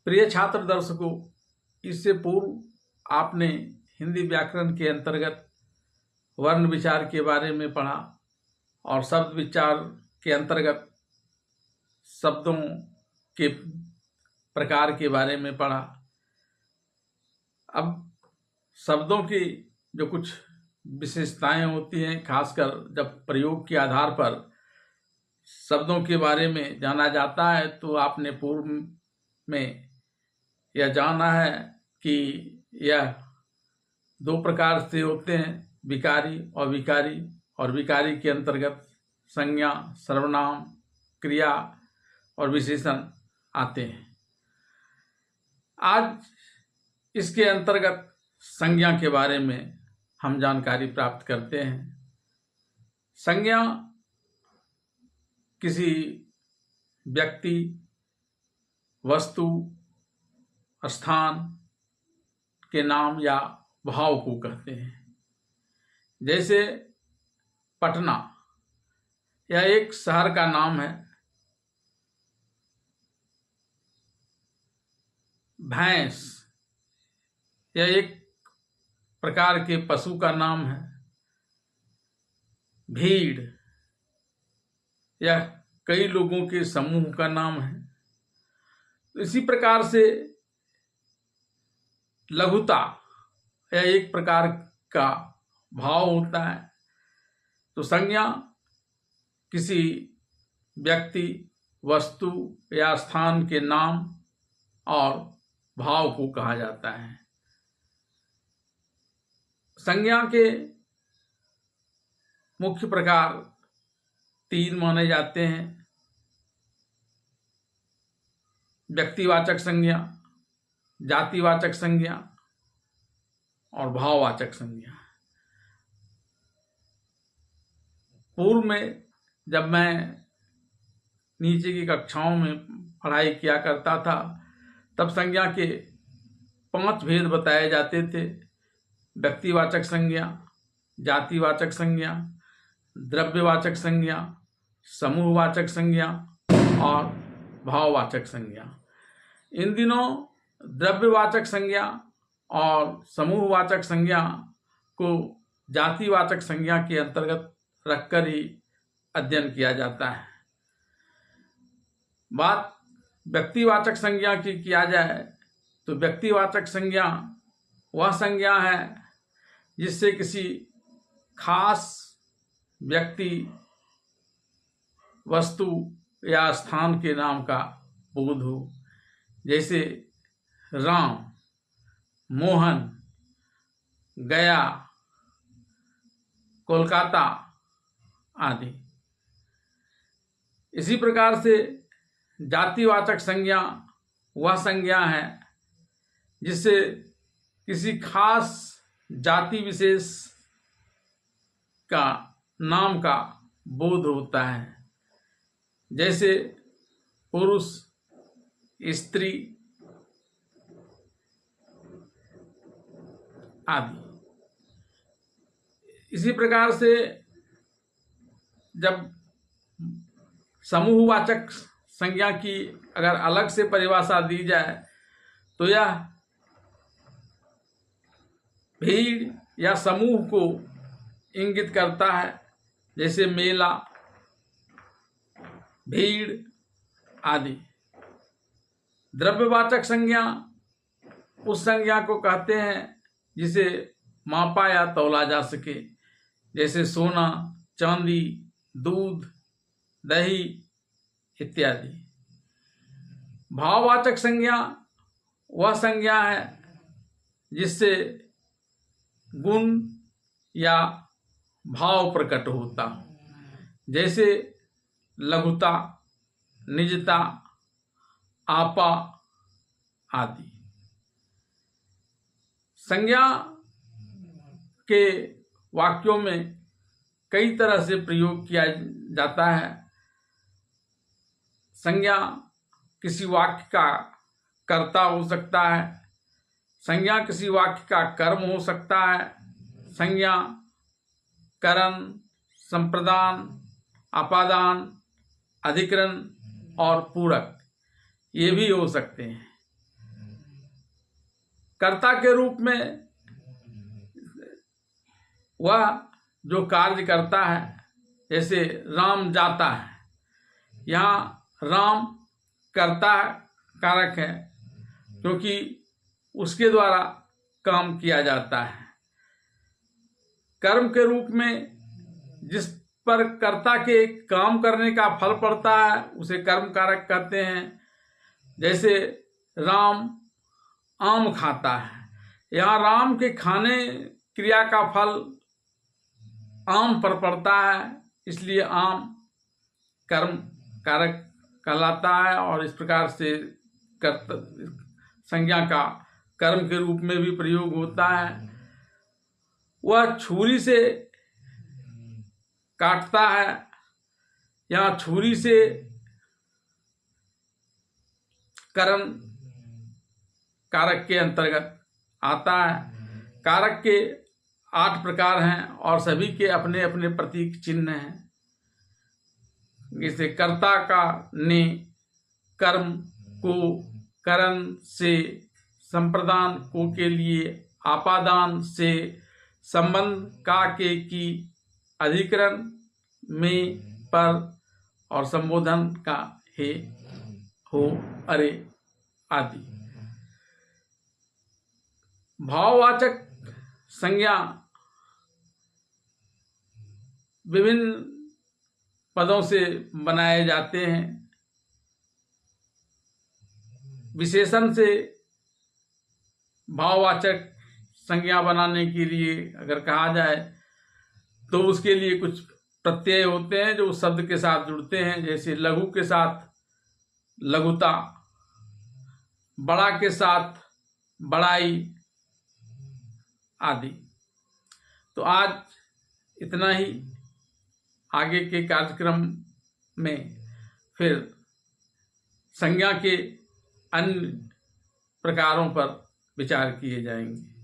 प्रिय छात्र दर्शकों, इससे पूर्व आपने हिंदी व्याकरण के अंतर्गत वर्ण विचार के बारे में पढ़ा और शब्द विचार के अंतर्गत शब्दों के प्रकार के बारे में पढ़ा। अब शब्दों की जो कुछ विशेषताएं होती हैं, खासकर जब प्रयोग के आधार पर शब्दों के बारे में जाना जाता है, तो आपने पूर्व में यह जाना है कि यह दो प्रकार से होते हैं, विकारी और विकारी। और विकारी के अंतर्गत संज्ञा, सर्वनाम, क्रिया और विशेषण आते हैं। आज इसके अंतर्गत संज्ञा के बारे में हम जानकारी प्राप्त करते हैं। संज्ञा किसी व्यक्ति, वस्तु, स्थान के नाम या भाव को कहते हैं। जैसे पटना, यह एक शहर का नाम है। भैंस, यह एक प्रकार के पशु का नाम है। भीड़, यह कई लोगों के समूह का नाम है। तो इसी प्रकार से लघुता, यह एक प्रकार का भाव होता है। तो संज्ञा किसी व्यक्ति, वस्तु या स्थान के नाम और भाव को कहा जाता है। संज्ञा के मुख्य प्रकार 3 माने जाते हैं: व्यक्तिवाचक संज्ञा, जातिवाचक संज्ञा और भाववाचक संज्ञा। पूर्व में जब मैं नीचे की कक्षाओं में पढ़ाई किया करता था, तब संज्ञा के 5 भेद बताए जाते थे: व्यक्तिवाचक संज्ञा, जातिवाचक संज्ञा, द्रव्यवाचक संज्ञा, समूहवाचक संज्ञा और भाववाचक संज्ञा। इन दिनों द्रव्यवाचक संज्ञा और समूहवाचक संज्ञा को जातिवाचक संज्ञा के अंतर्गत रखकर ही अध्ययन किया जाता है। बात व्यक्तिवाचक संज्ञा की किया जाए तो व्यक्तिवाचक संज्ञा वह संज्ञा है जिससे किसी खास व्यक्ति, वस्तु या स्थान के नाम का बोध हो। जैसे राम, मोहन, गया, कोलकाता आदि। इसी प्रकार से जातिवाचक संज्ञा वह संज्ञा है जिससे किसी खास जाति विशेष का नाम का बोध होता है। जैसे पुरुष, स्त्री आदि। इसी प्रकार से जब समूहवाचक संज्ञा की अगर अलग से परिभाषा दी जाए तो यह भीड़ या समूह को इंगित करता है। जैसे मेला, भीड़ आदि। द्रव्यवाचक संज्ञा उस संज्ञा को कहते हैं जिसे मापा या तौला जा सके। जैसे सोना, चांदी, दूध, दही इत्यादि। भाववाचक संज्ञा वह संज्ञा है जिससे गुण या भाव प्रकट होता। जैसे लघुता, निजता, आपा आदि। संज्ञा के वाक्यों में कई तरह से प्रयोग किया जाता है। संज्ञा किसी वाक्य का कर्ता हो सकता है, संज्ञा किसी वाक्य का कर्म हो सकता है, संज्ञा करण, संप्रदान, अपादान, अधिकरण और पूरक ये भी हो सकते हैं। कर्ता के रूप में वह जो कार्य करता है, जैसे राम जाता है, यहाँ राम कर्ता कारक है क्योंकि उसके द्वारा काम किया जाता है। कर्म के रूप में जिस पर कर्ता के काम करने का फल पड़ता है उसे कर्म कारक कहते हैं। जैसे राम आम खाता है, यहाँ राम के खाने क्रिया का फल आम पर पड़ता है, इसलिए आम कर्म कारक कहलाता है। और इस प्रकार से संज्ञा का कर्म के रूप में भी प्रयोग होता है। वह छुरी से काटता है, यहाँ छुरी से कर्म कारक के अंतर्गत आता है। कारक के 8 प्रकार हैं और सभी के अपने अपने प्रतीक चिन्ह हैं। जैसे कर्ता का ने कर्म को करण से, संप्रदान को के लिए, आपादान से, संबंध का के की, अधिकरण में पर और संबोधन का हे, हो, अरे आदि। भाववाचक संज्ञा विभिन्न पदों से बनाए जाते हैं। विशेषण से भाववाचक संज्ञा बनाने के लिए अगर कहा जाए तो उसके लिए कुछ प्रत्यय होते हैं जो उस शब्द के साथ जुड़ते हैं। जैसे लघु के साथ लघुता, बड़ा के साथ बड़ाई आदि। तो आज इतना ही। आगे के कार्यक्रम में फिर संज्ञा के अन्य प्रकारों पर विचार किए जाएंगे।